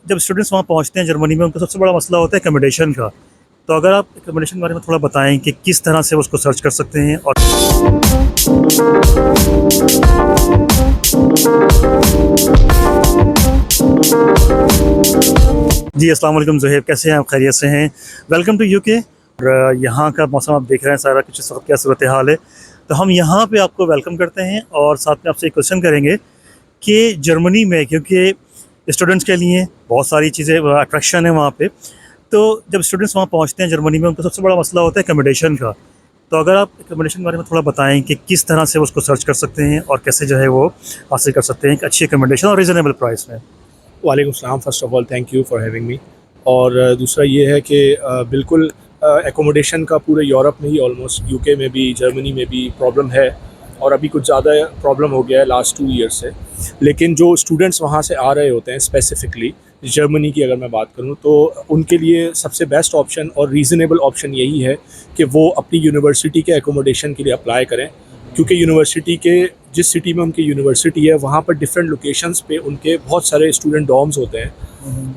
जब स्टूडेंट्स वहाँ पहुँचते हैं जर्मनी में, उनका सबसे बड़ा मसला होता है एकोमोडेशन का। तो अगर आप एकोमोडेशन के बारे में थोड़ा बताएँ कि किस तरह से वो उसको सर्च कर सकते हैं। और जी, अस्सलाम वालेकुम ज़ुहैब, कैसे हैं आप? खैरियत से हैं? Welcome to UK. और यहाँ का मौसम आप देख रहे हैं सारा कुछ, इस वक्त क्या सूरत हाल है। तो हम यहाँ पे आपको वेलकम करते हैं और साथ में आपसे एक क्वेश्चन करेंगे कि जर्मनी में, क्योंकि स्टूडेंट्स के लिए बहुत सारी चीज़ें अट्रैक्शन है वहाँ पे। तो जब स्टूडेंट्स वहाँ पहुँचते हैं जर्मनी में, उनका सबसे बड़ा मसला होता है एकोमोडेशन का। तो अगर आप एकोमोडेशन के बारे में थोड़ा बताएँ कि किस तरह से उसको सर्च कर सकते हैं और कैसे जो है वो हासिल कर सकते हैं एक अच्छी एकोमोडेशन और रीज़नेबल प्राइस में। वालेकुम सलाम। First of all thank you for having me. और दूसरा ये है कि बिल्कुल एकोमोडेशन का पूरे यूरोप में ही, ऑलमोस्ट यूके में भी, जर्मनी में भी प्रॉब्लम है, और अभी कुछ ज़्यादा प्रॉब्लम हो गया है लास्ट 2 ईयर से। लेकिन जो स्टूडेंट्स वहाँ से आ रहे होते हैं, स्पेसिफ़िकली जर्मनी की अगर मैं बात करूँ, तो उनके लिए सबसे बेस्ट ऑप्शन और रीज़नेबल ऑप्शन यही है कि वो अपनी यूनिवर्सिटी के एकोमोडेशन के लिए अप्लाई करें। क्योंकि यूनिवर्सिटी के, जिस सिटी में उनकी यूनिवर्सिटी है, वहाँ पर डिफरेंट लोकेशंस पे उनके बहुत सारे स्टूडेंट डॉर्म्स होते हैं,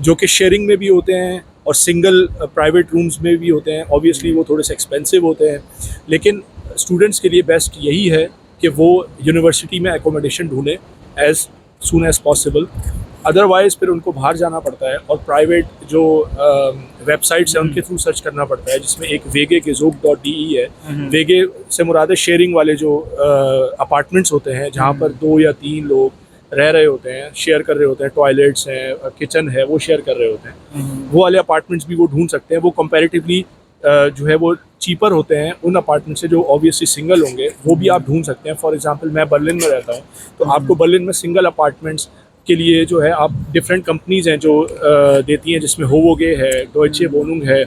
जो कि शेयरिंग में भी होते हैं और सिंगल प्राइवेट रूम्स में भी होते हैं। ऑब्वियसली वो थोड़े से एक्सपेंसिव होते हैं, लेकिन स्टूडेंट्स के लिए बेस्ट यही है कि वो यूनिवर्सिटी में एकोमोडेशन ढूंढें as soon as possible. Otherwise फिर उनको बाहर जाना पड़ता है और प्राइवेट जो वेबसाइट्स हैं उनके थ्रू सर्च करना पड़ता है, जिसमें एक वेगे gesucht.de है। वेगे से मुराद है शेयरिंग वाले जो अपार्टमेंट्स होते हैं, जहाँ पर 2 या 3 लोग रह रहे होते हैं, शेयर कर रहे होते हैं, टॉयलेट्स हैं, किचन है, वो शेयर कर रहे होते हैं। वो वाले अपार्टमेंट्स भी वो ढूंढ सकते हैं। वो कंपैरेटिवली जो है वो चीपर होते हैं उन अपार्टमेंट से जो ऑब्वियसली सिंगल होंगे, वो भी आप ढूंढ सकते हैं। फॉर एग्जांपल मैं बर्लिन में रहता हूँ, तो आपको बर्लिन में सिंगल अपार्टमेंट्स के लिए जो है, आप डिफरेंट कंपनीज़ हैं जो देती हैं, जिसमें होवोगे है, डॉयचे वोनुंग है,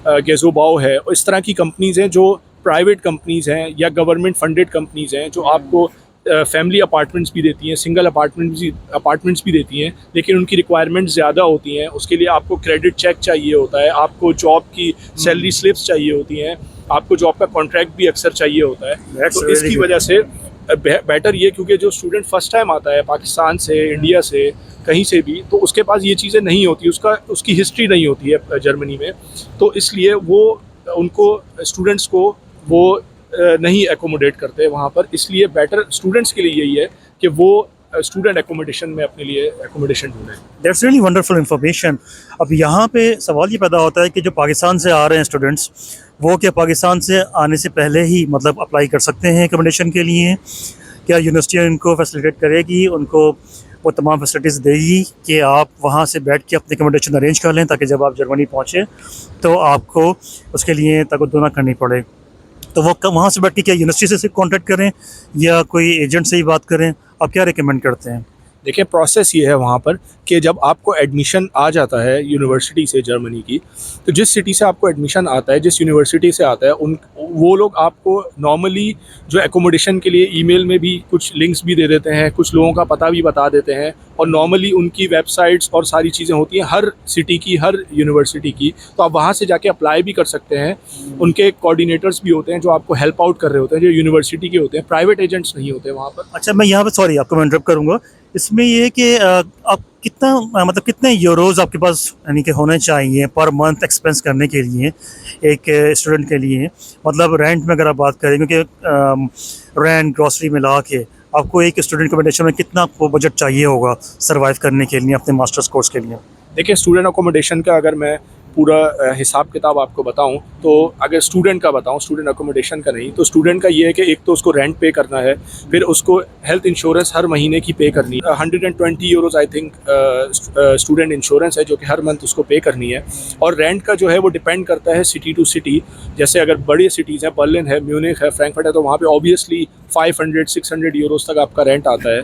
गेज़ोबाओ है, और इस तरह की कंपनीज़ हैं जो प्राइवेट कंपनीज़ हैं या गवर्नमेंट फंडेड कंपनीज़ हैं, जो आपको फैमिली अपार्टमेंट्स भी देती हैं, सिंगल अपार्टमेंट्स भी देती हैं, लेकिन उनकी रिक्वायरमेंट्स ज़्यादा होती हैं। उसके लिए आपको क्रेडिट चेक चाहिए होता है, आपको जॉब की सैलरी स्लिप्स चाहिए होती हैं, आपको जॉब का कॉन्ट्रैक्ट भी अक्सर चाहिए होता है। तो इसकी वजह से बेटर ये, क्योंकि जो स्टूडेंट फर्स्ट टाइम आता है पाकिस्तान से, इंडिया से, कहीं से भी, तो उसके पास ये चीज़ें नहीं होती, उसकी हिस्ट्री नहीं होती है जर्मनी में। तो इसलिए वो उनको स्टूडेंट्स को वो नहीं एकोमोडेट करते वहाँ पर। इसलिए बेटर स्टूडेंट्स के लिए यही है कि वो स्टूडेंट एकोमोडेशन में अपने लिए एकोमोडेशन ढूंढें। That's really wonderful information. अब यहाँ पे सवाल ये पैदा होता है कि जो पाकिस्तान से आ रहे हैं स्टूडेंट्स, वो क्या पाकिस्तान से आने से पहले ही मतलब अप्लाई कर सकते हैं एकोमोडेशन के लिए? क्या यूनिवर्सिटी उनको फैसिलिटेट करेगी, उनको वो तमाम फैसिलिटीज़ देगी कि आप वहाँ से बैठ के अपनी एकोमोडेशन अरेंज कर लें, ताकि जब आप जर्मनी पहुँचें तो आपको उसके लिए तकद्दुम ना करनी पड़े? तो वो वहाँ से बैठ के क्या यूनिवर्सिटी से कॉन्टैक्ट करें या कोई एजेंट से ही बात करें? आप क्या रिकमेंड करते हैं? देखिए, प्रोसेस ये है वहाँ पर कि जब आपको एडमिशन आ जाता है यूनिवर्सिटी से जर्मनी की, तो जिस सिटी से आपको एडमिशन आता है, जिस यूनिवर्सिटी से आता है, वो लोग आपको नॉर्मली जो एकोमोडेशन के लिए ईमेल में भी कुछ लिंक्स भी दे देते हैं, कुछ लोगों का पता भी बता देते हैं, और नॉर्मली उनकी वेबसाइट्स और सारी चीज़ें होती हैं हर सिटी की, हर यूनिवर्सिटी की। तो आप वहाँ से जाके अप्लाई भी कर सकते हैं। उनके कोऑर्डिनेटर्स भी होते हैं जो आपको हेल्प आउट कर रहे होते हैं, जो यूनिवर्सिटी के होते हैं, प्राइवेट एजेंट्स नहीं होते वहाँ पर। अच्छा, मैं यहाँ पे सॉरी आपको मैं इंटरप्ट करूँगा। इसमें ये है कि आप कितना मतलब कितने यूरोज़ आपके पास यानी कि होने चाहिए पर मंथ एक्सपेंस करने के लिए एक स्टूडेंट के लिए? मतलब रेंट में अगर आप बात करें, क्योंकि रेंट ग्रॉसरी मिला के आपको एक स्टूडेंट अकोमोडेशन में कितना आपको बजट चाहिए होगा सर्वाइव करने के लिए अपने मास्टर्स कोर्स के लिए? देखिए, स्टूडेंट अकोमोडेशन का अगर मैं पूरा हिसाब किताब आपको बताऊं, तो अगर स्टूडेंट का बताऊं, स्टूडेंट अकोमोडेशन का नहीं, तो स्टूडेंट का ये है कि एक तो उसको रेंट पे करना है, फिर उसको हेल्थ इंश्योरेंस हर महीने की पे करनी है। 120 euros I think student insurance है, जो कि हर मंथ उसको पे करनी है। और रेंट का जो है वो डिपेंड करता है सिटी टू सिटी। जैसे अगर बड़ी सिटीज़ हैं, बर्लिन है, म्यूनिख है, फ्रैंकफर्ट है, तो वहाँ पे ऑब्वियसली 500-600 यूरोज़ तक आपका रेंट आता है,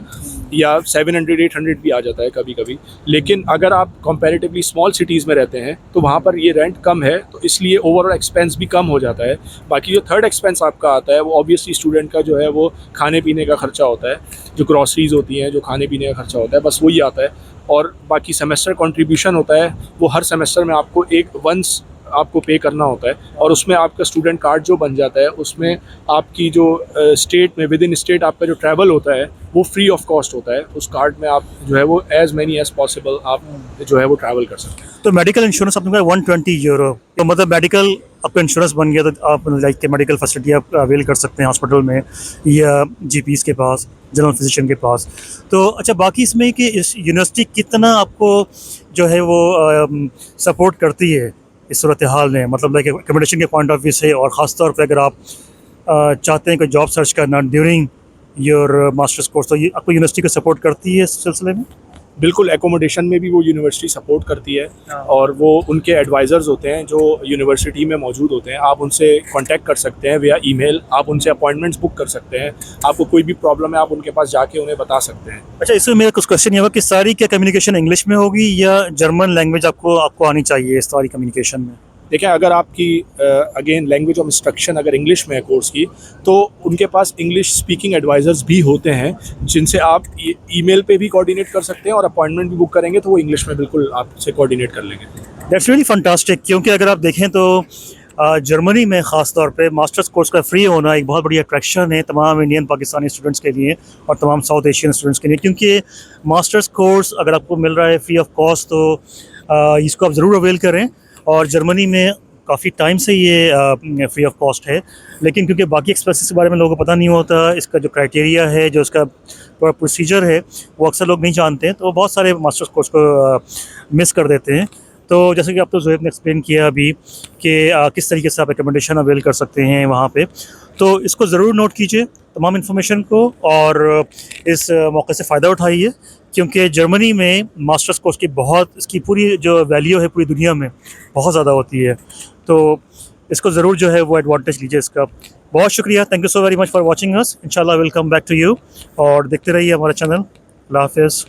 या 700-800 भी आ जाता है कभी कभी। लेकिन अगर आप कंपैरेटिवली स्मॉल सिटीज़ में रहते हैं, तो वहाँ पर ये रेंट कम है, तो इसलिए ओवरऑल एक्सपेंस भी कम हो जाता है। बाकी जो थर्ड एक्सपेंस आपका आता है, वो ऑब्वियसली स्टूडेंट का जो है वो खाने पीने का खर्चा होता है, जो ग्रॉसरीज होती हैं, जो खाने पीने का खर्चा होता है, बस वही आता है। और बाकी सेमेस्टर कंट्रीब्यूशन होता है, वो हर सेमेस्टर में आपको एक वंस आपको पे करना होता है, और उसमें आपका स्टूडेंट कार्ड जो बन जाता है उसमें आपकी जो स्टेट में विद इन स्टेट आपका जो ट्रैवल होता है वो फ्री ऑफ कॉस्ट होता है। उस कार्ड में आप जो है वो एज मैनी एज पॉसिबल आप जो है वो ट्रैवल कर सकते हैं। तो मेडिकल इंश्योरेंस आपने कहा 120 यूरो, तो मतलब मेडिकल आपका इंश्योरेंस बन गया तो आप लाइक के मेडिकल फैसिलिटी आप अवेल कर सकते हैं हॉस्पिटल में या जीपीज़ के पास, जनरल फिजिशियन के पास। तो अच्छा, बाकी इसमें कि इस यूनिवर्सिटी कितना आपको जो है वो सपोर्ट करती है इस सूरत हाल में, मतलब लाइक एकोमोडेशन के पॉइंट ऑफ व्यू से, और ख़ास तौर पे अगर आप चाहते हैं कोई जॉब सर्च करना ड्यूरिंग योर मास्टर्स कोर्स, तो ये आपको यूनिवर्सिटी को सपोर्ट करती है इस सिलसिले में? बिल्कुल, एकोमोडेशन में भी वो यूनिवर्सिटी सपोर्ट करती है, हाँ। और वो उनके एडवाइज़र्स होते हैं जो यूनिवर्सिटी में मौजूद होते हैं। आप उनसे कांटेक्ट कर सकते हैं विया ईमेल, आप उनसे अपॉइंटमेंट्स बुक कर सकते हैं। आपको कोई भी प्रॉब्लम है आप उनके पास जाके उन्हें बता सकते हैं। अच्छा, इसमें मेरा कुछ क्वेश्चन ये होगा कि सारी क्या कम्युनिकेशन इंग्लिश में होगी या जर्मन लैंग्वेज आपको आनी चाहिए इस सारी कम्युनिकेशन में? देखिए, अगर आपकी अगेन लैंग्वेज ऑफ इंस्ट्रक्शन अगर इंग्लिश में है कोर्स की, तो उनके पास इंग्लिश स्पीकिंग एडवाइज़र्स भी होते हैं जिनसे आप ईमेल पे भी कोऑर्डिनेट कर सकते हैं, और अपॉइंटमेंट भी बुक करेंगे तो वो इंग्लिश में बिल्कुल आपसे कोऑर्डिनेट कर लेंगे। दैट्स रियली फंटास्टिक, क्योंकि अगर आप देखें तो जर्मनी में ख़ास तौर पे मास्टर्स कोर्स का फ्री होना एक बहुत बड़ी अट्रैक्शन है तमाम इंडियन पाकिस्तानी स्टूडेंट्स के लिए और तमाम साउथ एशियन स्टूडेंट्स के लिए, क्योंकि मास्टर्स कोर्स अगर आपको मिल रहा है फ्री ऑफ कॉस्ट तो इसको आप ज़रूर अवेल करें। और जर्मनी में काफ़ी टाइम से ये फ्री ऑफ कॉस्ट है, लेकिन क्योंकि बाकी एक्सपेंसेस के बारे में लोगों को पता नहीं होता, इसका जो क्राइटेरिया है, जो इसका पूरा प्रोसीजर है, वो अक्सर लोग नहीं जानते हैं, तो बहुत सारे मास्टर्स कोर्स को मिस कर देते हैं। तो जैसे कि आप तो ज़ोएब ने एक्सप्लेन किया अभी कि किस तरीके से आप एकोमोडेशन अवेल कर सकते हैं वहाँ पे, तो इसको ज़रूर नोट कीजिए तमाम इन्फॉर्मेशन को, और इस मौके से फ़ायदा उठाइए, क्योंकि जर्मनी में मास्टर्स कोर्स की बहुत, इसकी पूरी जो वैल्यू है पूरी दुनिया में बहुत ज़्यादा होती है, तो इसको ज़रूर जो है वो एडवांटेज लीजिए इसका। बहुत शुक्रिया, thank you so very much for watching us. इंशाल्लाह will come back to you, और देखते रहिए हमारा चैनल। अल्लाह हाफ़िज़।